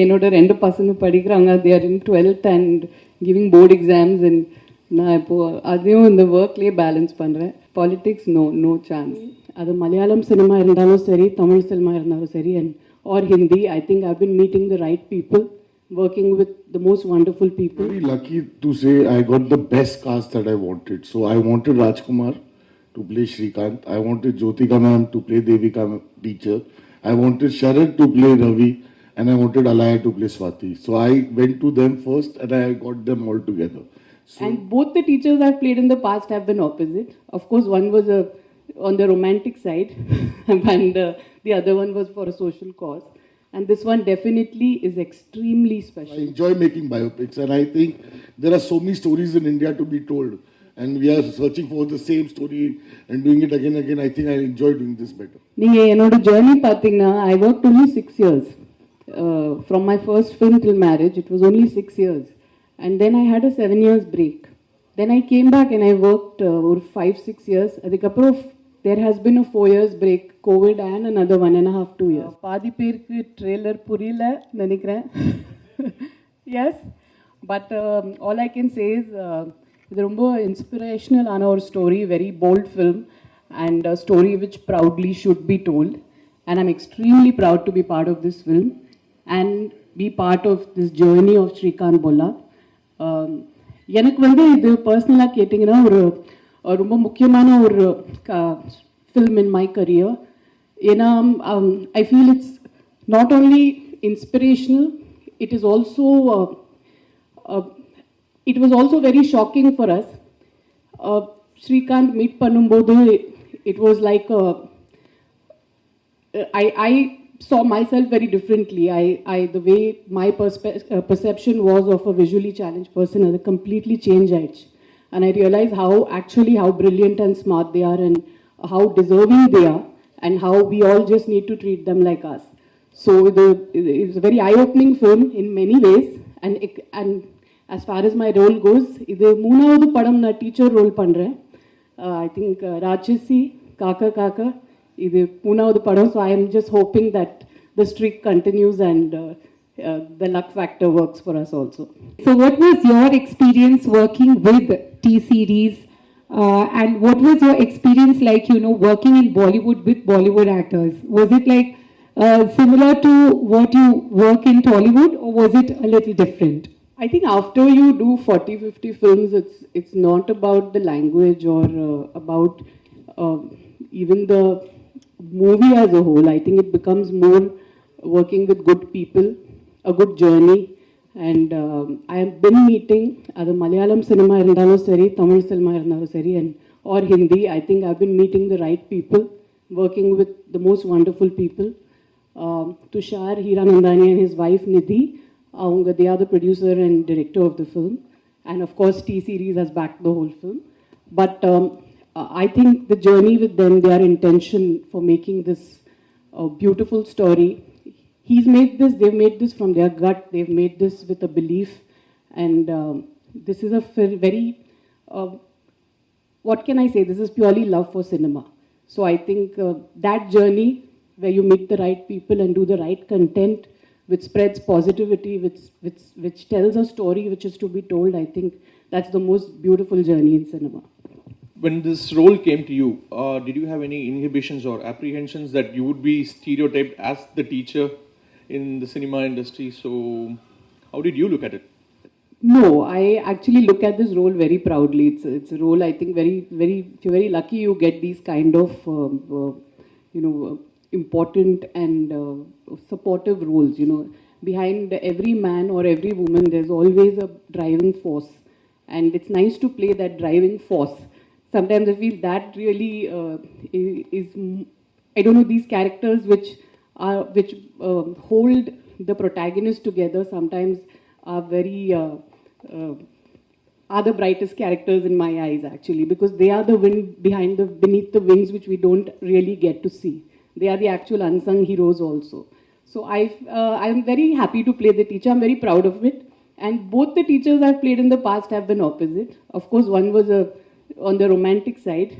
என்னோட ரெண்டு பசங்க படிக்கிறாங்க. they are in 12th and giving board exams and நான் இப்போ அதையும் இந்த ஒர்க்லேயே பேலன்ஸ் பண்ணுறேன். Politics no chance. அது மலையாளம் சினிமா இருந்தாலும் சரி, தமிழ் சினிமா இருந்தாலும் சரி, and or Hindi, I think I been meeting the right people, working with the most wonderful people. Very lucky to say I got the best cast that I wanted. So I wanted Rajkumar to play Srikanth. I wanted Jyothika ma'am to play Devika teacher. I wanted Sharad to play Ravi. And I wanted Alaya to play Swati. So I went to them first and I got them all together. So, and both the teachers I've played in the past have been opposite. Of course, one was on the romantic side and the other one was for a social cause. And this one definitely is extremely special. I enjoy making biopics and I think there are so many stories in India to be told. And we are searching for the same story and doing it again and again. I think I enjoy doing this better. நீங்க என்னோட journey பார்த்தீங்கன்னா, I worked only 6 years. From my first film till marriage, it was only 6 years. And then I had a 7 years break. Then I came back and I worked over 5-6 years. Adikapro, there has been a 4 years break, COVID and another 1.5-2 years. Paadi perku trailer purila nanikren. Yes, but all I can say is it's ரொம்ப inspirational on our story, very bold film and a story which proudly should be told. And I'm extremely proud to be part of this film and be part of this journey of Srikanth Bolla. எனக்கு வந்து இது பர்சனலாக கேட்டிங்கன்னா ஒரு ரொம்ப முக்கியமான ஒரு film in my career. ஏன்னா I feel it's not only inspirational, it is also it was also very shocking for us. Srikanth meet பண்ணும்போது it was like I saw myself very differently. The way my perception was of a visually challenged person has completely changed. And I realized how brilliant and smart they are and how deserving they are and how we all just need to treat them like us. So it's a very eye-opening film in many ways. And as far as my role goes, இது மூணாவது படம் நான் teacher role பண்ணுறேன். I think Raatchasi, Kaakha Kaakha, இது மூணாவது படம். So I am just hoping that the streak continues and the luck factor works for us also. So what was your experience working with T-series and what was your experience like, working in Bollywood with Bollywood actors? Was it like similar to what you work in Tollywood or was it a little different? I think after you do 40-50 films, it's not about the language or about even the movie as a whole. I think it becomes more working with good people, a good journey. And I have been meeting the Malayalam cinema irundhalum seri, Tamil cinema irundhalum seri, and or Hindi. I think I've been meeting the right people, working with the most wonderful people. Tushar Hiranandani and his wife Nidhi, they are the producer and director of the film. And of course T-series has backed the whole film. But I think the journey with them, their intention for making this beautiful story, they've made this from their gut, they've made this with a belief, and this is a very, what can I say, this is purely love for cinema. So I think that journey where you meet the right people and do the right content, which spreads positivity, which tells a story which is to be told, I think that's the most beautiful journey in cinema. When this role came to you, did you have any inhibitions or apprehensions that you would be stereotyped as the teacher in the cinema industry? So how did you look at it? No, I actually look at this role very proudly. It's a role I think if you're very lucky you get these kind of important and supportive roles. Behind every man or every woman there's always a driving force, and it's nice to play that driving force. Sometimes I feel that really is, I don't know, these characters which hold the protagonist together sometimes are are the brightest characters in my eyes actually, because they are the wind beneath the wings which we don't really get to see. They are the actual unsung heroes also. So I'm very happy to play the teacher. I'm very proud of it. And both the teachers I've played in the past have been opposite. Of course, one was on the romantic side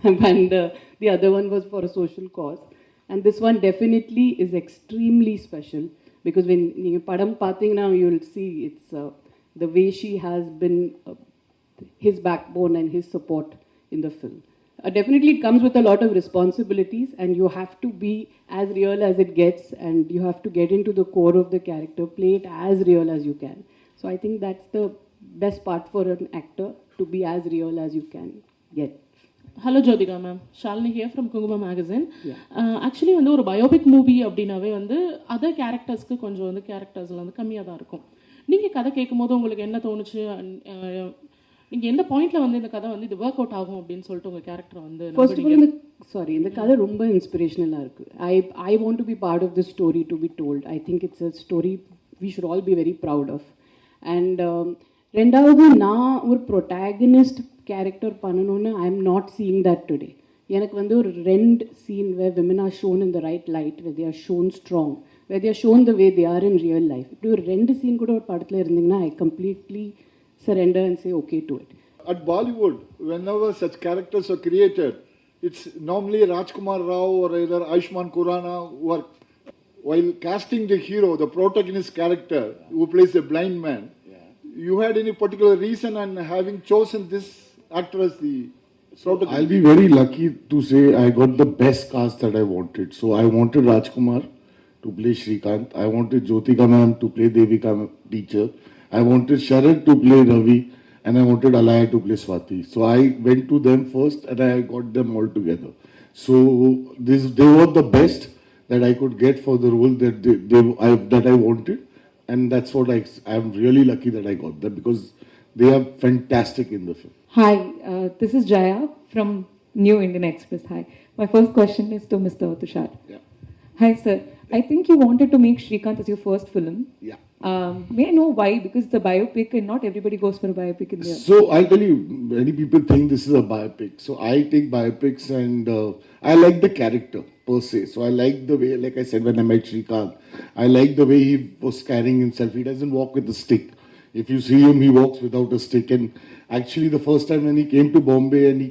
and the other one was for a social cause. And this one definitely is extremely special because when you padam pathina, you'll see it's the way she has been his backbone and his support in the film. Definitely, it comes with a lot of responsibilities, and you have to be as real as it gets, and you have to get into the core of the character, play it as real as you can. So I think that's the best part for an actor, to be as real as you can get. Hello Jyothika ma'am, Shalini hear from குங்குமம் magazine. Yeah. Actually வந்து ஒரு biopic movie அப்படின்னாவே வந்து other கேரக்டர்ஸ்க்கு கொஞ்சம் வந்து கேரக்டர்ஸில் வந்து கம்மியாக தான் இருக்கும். நீங்கள் கதை கேட்கும் போது உங்களுக்கு என்ன தோணுச்சு? நீங்கள் எந்த பாயிண்ட்ல வந்து இந்த கதை வந்து இது ஒர்க் அவுட் ஆகும் அப்படின்னு சொல்லிட்டு உங்கள் கேரக்டர் வந்து ஃபர்ஸ்ட் ஆஃப் ஆல் இந்த கதை ரொம்ப இன்ஸ்பிரேஷனலாக இருக்குது. I want to be part of the story to be told. I think it's a story we should all be very proud of. And ரெண்டாவது, நான் ஒரு ப்ரொட்டாகனிஸ்ட் கேரக்டர் பண்ணணும்னு I am not seeing that today. எனக்கு வந்து ஒரு 2 scene where women are shown in the right light, where they are shown strong, where they are shown the way they are in real life. இப்படி ஒரு 2 scene கூட ஒரு படத்தில் இருந்தீங்கன்னா I completely surrender and say okay to it. At Bollywood, whenever such characters are created, it's normally Rajkumar Rao or either Ayushmann Khurrana who are, while casting the hero, the protagonist character who plays a blind man, you had any particular reason in having chosen this actor as the protagonist? I'll be very lucky to say I got the best cast that I wanted. So I wanted Rajkumar to play Srikanth. I wanted Jyothika ma'am to play Devika teacher. I wanted Sharad to play Ravi, and I wanted Alaya to play Swati. So I went to them first and I got them all together. So they were the best that I could get for the role that I wanted, and that's what I'm really lucky that I got them, because they are fantastic in the film. Hi, this is Jaya from New Indian Express. Hi. My first question is to Mr. Tushar. Yeah. Hi, sir. I think you wanted to make Srikanth as your first film. Yeah. May I know why? Because it's a biopic and not everybody goes for a biopic in there. So I'll tell you, many people think this is a biopic. So I take biopics and I like the character per se. So I like the way, like I said, when I met Srikanth, I like the way he was carrying himself. He doesn't walk with a stick. If you see him, he walks without a stick. And actually, the first time when he came to Bombay, and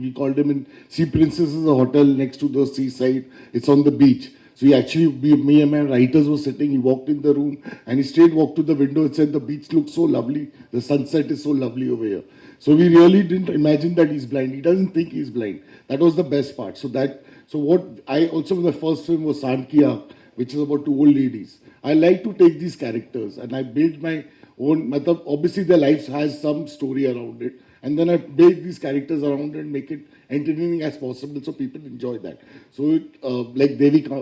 we called him in Sea Princess, is a hotel next to the seaside. It's on the beach. So he actually, me and my writers were sitting, he walked in the room and he straight walked to the window and said, the beach looks so lovely, the sunset is so lovely over here. So we really didn't imagine that he's blind. He doesn't think he's blind. That was the best part. So what I also, the first film was Sandkiya, which is about 2 old ladies. I like to take these characters and I build my own, obviously their lives has some story around it. And then I build these characters around it and make it entertaining as possible so people enjoy that. So like Devika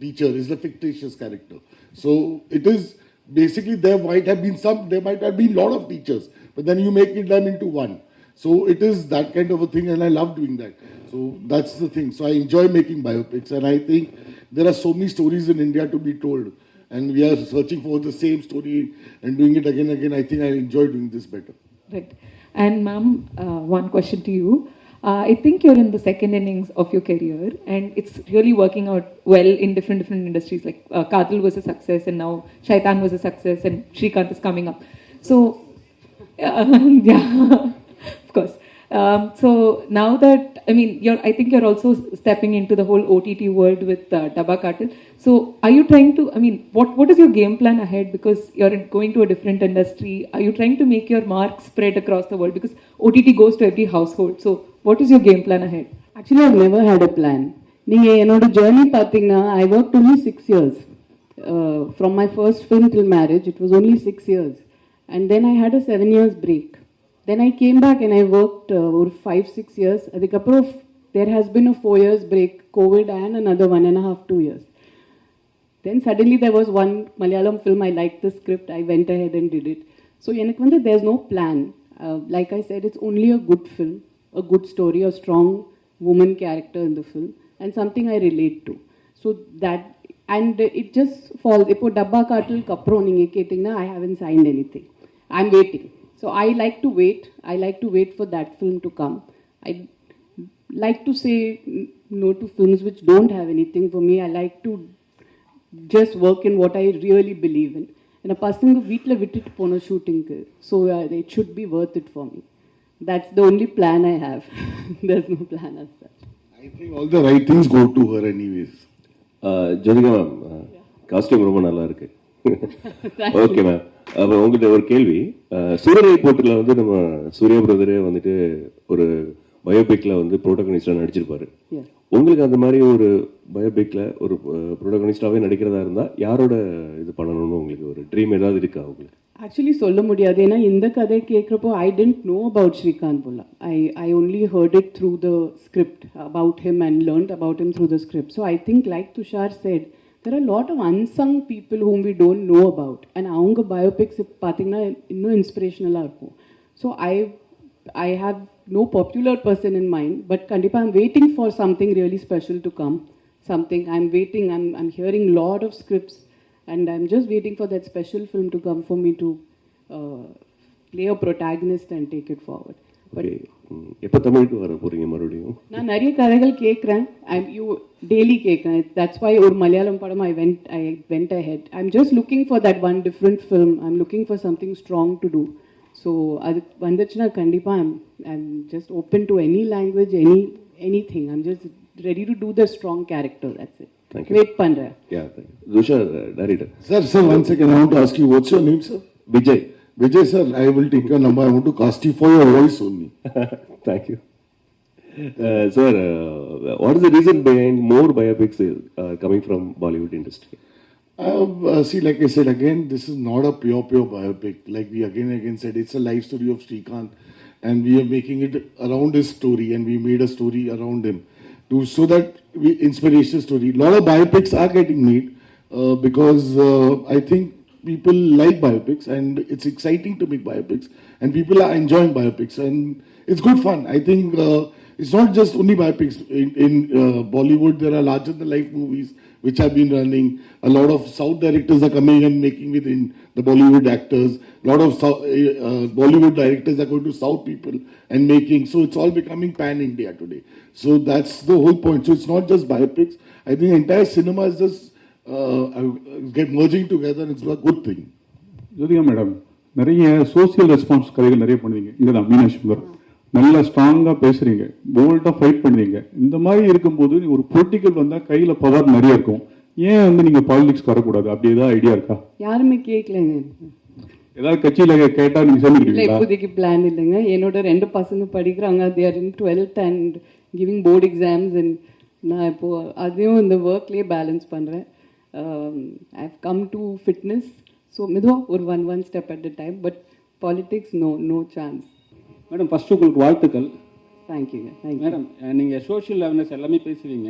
teacher is a fictitious character. So it is basically there might have been a lot of teachers, but then you make them into one. So it is that kind of a thing, and I love doing that. So that's the thing. So I enjoy making biopics, and I think there are so many stories in India to be told, and we are searching for the same story and doing it again and again. I think I enjoy doing this better. Right. And ma'am, one question to you. I think you're in the second innings of your career, and it's really working out well in different industries. Like Kadal was a success, and now Shaitan was a success, and Srikanth is coming up. So, yeah, of course. So now that, I mean, I think you're also stepping into the whole OTT world with Dabba Katil. So are you trying to, I mean, what is your game plan ahead? Because you're going to a different industry. Are you trying to make your mark spread across the world? Because OTT goes to every household. So what is your game plan ahead? Actually, I've never had a plan. நீங்கள் என்னோட journey பார்த்தீங்கன்னா I worked only 6 years. From my first film till marriage, it was only 6 years. And then I had a 7 years break. Then I came back and I worked over 5-6 years. Adhikapuram, there has been a 4 years break, COVID, and another 1.5-2 years. Then suddenly there was one Malayalam film, I liked the script, I went ahead and did it. So there's no plan. Like I said, it's only a good film, a good story, a strong woman character in the film, and something I relate to. So that, and it just falls. Ipo Dabba Katil Kapro ninge ketingna, I haven't signed anything. I'm waiting. So I like to wait. I like to wait for that film to come. I like to say no to films which don't have anything for me. I like to just work in what I really believe in. And a person veetla vitittu pona shooting, so it should be worth it for me. That's the only plan I have. There's no plan as such. I think all the right things go to her anyways. Jyothika ma'am, costume ரொம்ப நல்லா இருக்கு. Okay ma'am. அப்போ உங்கள்கிட்ட ஒரு கேள்வி. சூரரை போட்டில் வந்து நம்ம சூர்யா பிரதரே வந்துட்டு ஒரு பயோபிக்கில் வந்து ப்ரோட்டகனிஸ்டாக நடிச்சிருப்பாரு. உங்களுக்கு அந்த மாதிரி ஒரு பயோபிக்கில் ஒரு ப்ரோட்டகனிஸ்டாகவே நடிக்கிறதா இருந்தால் யாரோட இது பண்ணணும்னு உங்களுக்கு ஒரு ட்ரீம் ஏதாவது இருக்கா உங்களுக்கு? ஆக்சுவலி சொல்ல முடியாது. ஏன்னா இந்த கதை கேட்குறப்போ ஐ டென்ட் நோ அபவுட் ஸ்ரீகாந்த் புல்லா. I only heard it through the script about him and learned about him through the script. So I think like Tushar said, there are a lot of unsung people whom we don't know about. And அவங்க biopics பார்த்தீங்கன்னா இன்னும் இன்ஸ்பிரேஷனலாக இருக்கும். So I have no popular person in mind, but kandipa I'm waiting for something really special to come. Something I'm waiting, I'm hearing a lot of scripts and I'm just waiting for that special film to come for me to play a protagonist and take it forward. But எப்போ தமிழுக்கு வர போறீங்க மறுபடியும்? நான் நிறைய கதைகள் கேட்குறேன். You daily கேட்குறேன். தட்ஸ் வை ஒரு மலையாளம் படம் I went ahead. I'm just looking for that one different film. I'm looking for something strong to do. So அது வந்துச்சுன்னா கண்டிப்பாக I'm just open to any language, anything. I'm just ready to do the strong character. That's it. Thank you. Wait பண்றேன். Yeah, thank you. Tushar, director. Sir, 1 second. I want to ask you, what's your name, sir? Vijay. Vijay, sir, I will take your number. I want to cast you for your voice only. Thank you. Sir, what is the reason behind more biopics coming from Bollywood industry? See, like I said again, this is not a pure biopic. Like we again said, it's a life story of Srikanth, and we are making it around his story, and we made a story around him, so that inspirational story. A lot of biopics are getting made because I think people like biopics, and it's exciting to make biopics, and people are enjoying biopics, and it's good fun. I think it's not just only biopics. In Bollywood, there are larger than life movies which have been running. A lot of South directors are coming and making within the Bollywood actors. A lot of Bollywood directors are going to South people and making. So it's all becoming pan-India today. So that's the whole point. So it's not just biopics. I think entire cinema is just get merging together. And it's a good thing. Jyothika madam, நிறைய social response கதைகள் நிறைய பண்ணுவீங்க. இங்கே தான் மீனாட்சி சுந்தர் நல்லா ஸ்ட்ராங்காக பேசுறீங்க, போல்டாக ஃபைட் பண்ணுவீங்க. இந்த மாதிரி இருக்கும்போது ஒரு பொலிட்டிக்கல் வந்தால் கையில் பவர் நிறைய இருக்கும். ஏன் வந்து நீங்கள் பாலிடிக்ஸ் வரக்கூடாது? அப்படி ஏதாவது ஐடியா இருக்கா? யாருமே கேட்கலங்க. ஏதாவது கட்சியில் கேட்டால் நீங்கள் சொல்லிடுவீங்களா? இப்போதைக்கு பிளான் இல்லைங்க. என்னோட 2 பசங்க படிக்கிறாங்க. they are in 12th and giving board exams, and நான் இப்போது அதையும் இந்த ஒர்க்லேயே பேலன்ஸ் பண்ணுறேன். I have come to fitness, so மெதுவாக ஒரு one step at a time, but politics no chance. Madam, first உங்களுக்கு வாழ்த்துக்கள். தேங்க்யூங்க. மேடம், நீங்கள் சோஷியல் அவேர்னஸ் எல்லாமே பேசுவீங்க.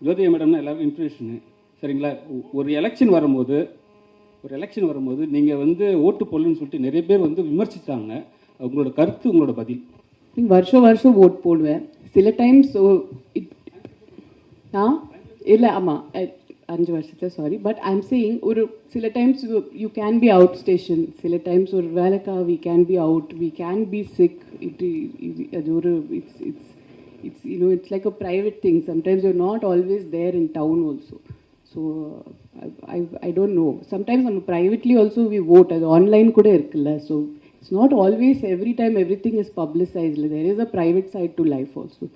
ஜோதிகா மேடம்னா எல்லாரும் இன்ஸ்பிரேஷனு, சரிங்களா? ஒரு எலெக்ஷன் வரும்போது நீங்கள் வந்து ஓட்டு போடலன்னு சொல்லிட்டு நிறைய பேர் வந்து விமர்சித்தாங்க. உங்களோட கருத்து, உங்களோட பதில்? வருஷம் ஓட் போடுவேன். சில டைம்ஸ் இல்லை, ஆமாம் 5 வருஷத்தில் சாரி, பட் ஐம் சேயிங் ஒரு சில times you can be out station, சில டைம்ஸ் ஒரு வேலைக்கா we can be out, we can be sick. அது ஒரு it's it's like a private thing. Sometimes you're not always there in town also. So I don't know, sometimes நம்ம privately also we out. அது online கூட இருக்குல்ல. So it's not always every time every thing is publicised. There is a private side to life also.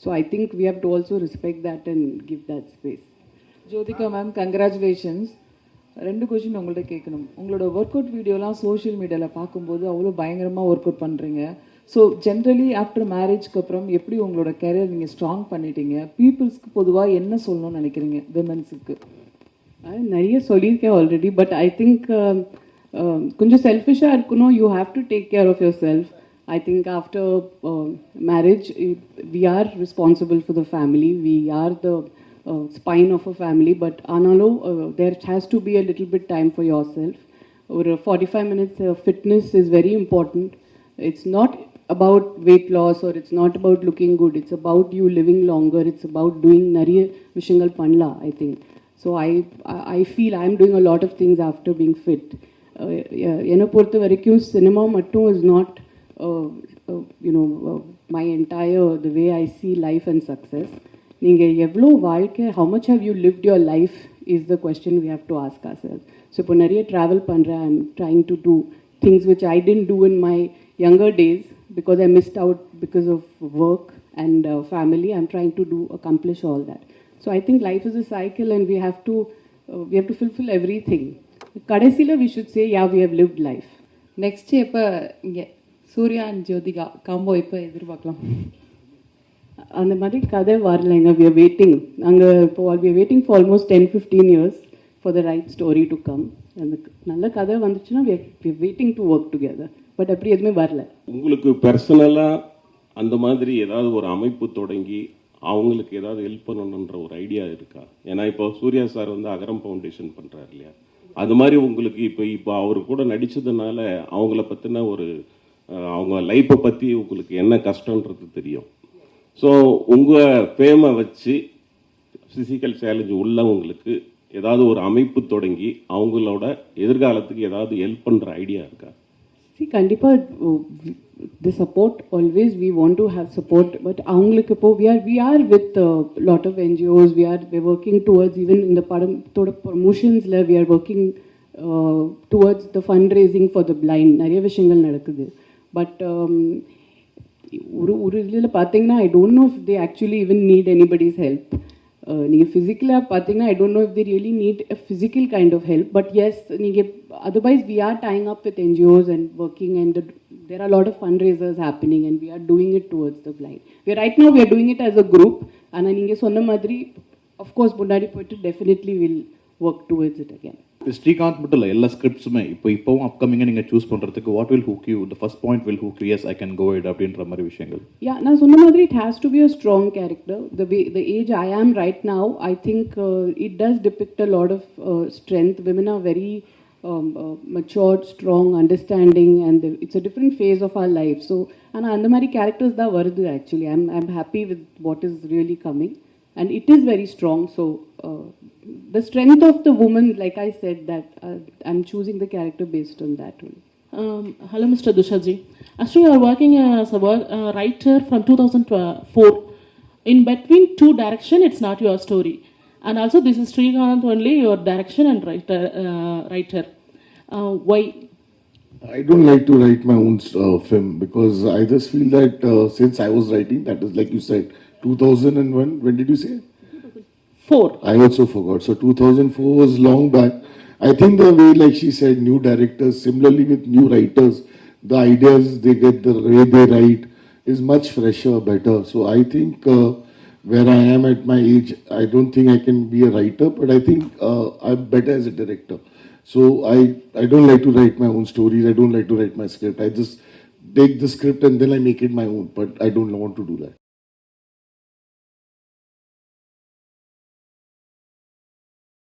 So I think we have to also respect that and give that space. Jyothika ma'am, congratulations. 2 question உங்கள்கிட்ட கேட்கணும். உங்களோட work out வீடியோலாம் social மீடியாவில் பார்க்கும்போது அவ்வளோ பயங்கரமாக work out பண்ணுறீங்க. So generally after மேரேஜ்க்கு அப்புறம் எப்படி உங்களோட கெரியர் நீங்கள் ஸ்ட்ராங் பண்ணிட்டீங்க? பீப்புள்ஸ்க்கு பொதுவாக என்ன சொல்லணும்னு நினைக்கிறீங்க, விமன்ஸுக்கு? நிறைய சொல்லியிருக்கேன் ஆல்ரெடி, பட் ஐ திங்க் கொஞ்சம் செல்ஃபிஷாக இருக்கணும். You have to take care of your self. I think after marriage, we are responsible for the family. We are the spine of a family. But Analo, there has to be a little bit time for yourself. Or 45 minutes fitness is very important. It's not about weight loss or it's not about looking good. It's about you living longer. It's about doing nariya vishangal panla, I think. So I feel I'm doing a lot of things after being fit. Ena portha varaikum cinema mattum is not my entire, the way I see life and success. நீங்கள் எவ்வளோ வாழ்க்கை, how much have you lived your life is the question we have to ask ourselves. So இப்போ நிறைய travel பண்ணுறேன். I'm trying to do things which I didn't do in my younger days because I missed out because of work and family. I'm trying to accomplish all that. So I think life is a cycle and we have to fulfill everything. கடைசியில் we should say yeah we have lived life. Next எப்போ இங்கே Surya and Jyothika combo எப்போ எதிர்பார்க்கலாம்? அந்த மாதிரி கதை வரலைங்க. we are waiting. அங்கே இப்போ we are waiting for almost 10-15 years for the right story to come. அந்த நல்ல கதை வந்துச்சுன்னா we are waiting to work together. But அப்படி எதுவுமே வரல. உங்களுக்கு பர்சனலாக அந்த மாதிரி ஏதாவது ஒரு அமைப்பு தொடங்கி அவங்களுக்கு ஏதாவது ஹெல்ப் பண்ணணுன்ற ஒரு ஐடியா இருக்கா? ஏன்னா இப்போ சூர்யா சார் வந்து அகரம் ஃபவுண்டேஷன் பண்ணுறாரு இல்லையா, அது மாதிரி உங்களுக்கு இப்போ அவர் கூட நடித்ததுனால அவங்கள பற்றின ஒரு அவங்க லைஃப்பை பற்றி உங்களுக்கு என்ன கஷ்டன்றது தெரியும். ஸோ உங்கள் ஃபேமை வச்சு ஃபிசிக்கல் சேலஞ்சு உள்ளவங்களுக்கு ஏதாவது ஒரு அமைப்பு தொடங்கி அவங்களோட எதிர்காலத்துக்கு ஏதாவது ஹெல்ப் பண்ணுற ஐடியா இருக்கா? See, கண்டிப்பாக the support always we want to have support, but அவங்களுக்கு இப்போ we are with a lot of NGOs, we're working towards even in the படத்தோட promotionsல we are working towards the fundraising for the blind. நிறைய விஷயங்கள் நடக்குது. But ஒரு இதில் பார்த்தீங்கன்னா I don't know if they actually even need anybody's help. நீங்கள் ஃபிசிக்கலாக பார்த்தீங்கன்னா I don't know if they really need a physical kind of help, but yes, நீங்கள் otherwise we are tying up with NGOs and working, and there are a lot of fundraisers happening and we are doing it towards the blind. Right now we are doing it as a group, ஆனால் நீங்கள் சொன்ன மாதிரி of course முன்னாடி போயிட்டு definitely will work towards it again. Srikanth மட்டும் இல்லை, எல்லா ஸ்கிரிப்ட்ஸுமே இப்போவும் அப்கமிங்காக நீங்கள் சூஸ் பண்ணுறதுக்கு what will hook you, the first point will hook you, yes I can go it அப்படின்ற மாதிரி விஷயங்கள்? நான் சொன்ன மாதிரி it has to be a strong character. The age I am right now, I think it does depict a lot of strength. Women are very matured, strong, understanding, and it's a different phase of our life. So and அந்த மாதிரி characters தான் வருது actually. I'm happy with what is really coming, and it is very strong. So the strength of the woman, like I said, that I'm choosing the character based on that one. Hello, Mr. Dushaji. Actually, you are working as a writer from 2004. In between two direction, it's not your story. And also, this is Srikanth only, your direction and writer. Why? I don't like to write my own film because I just feel that since I was writing, that is like you said, 2001, when did you say? 4. I also forgot. So 2004 was long back. I think the way, like she said, new directors, similarly with new writers, the ideas they get, the way they write is much fresher, better. So I think where I am at my age, I don't think I can be a writer, but I think I'm better as a director. So I don't like to write my own stories. I don't like to write my script. I just take the script and then I make it my own, but I don't want to do that.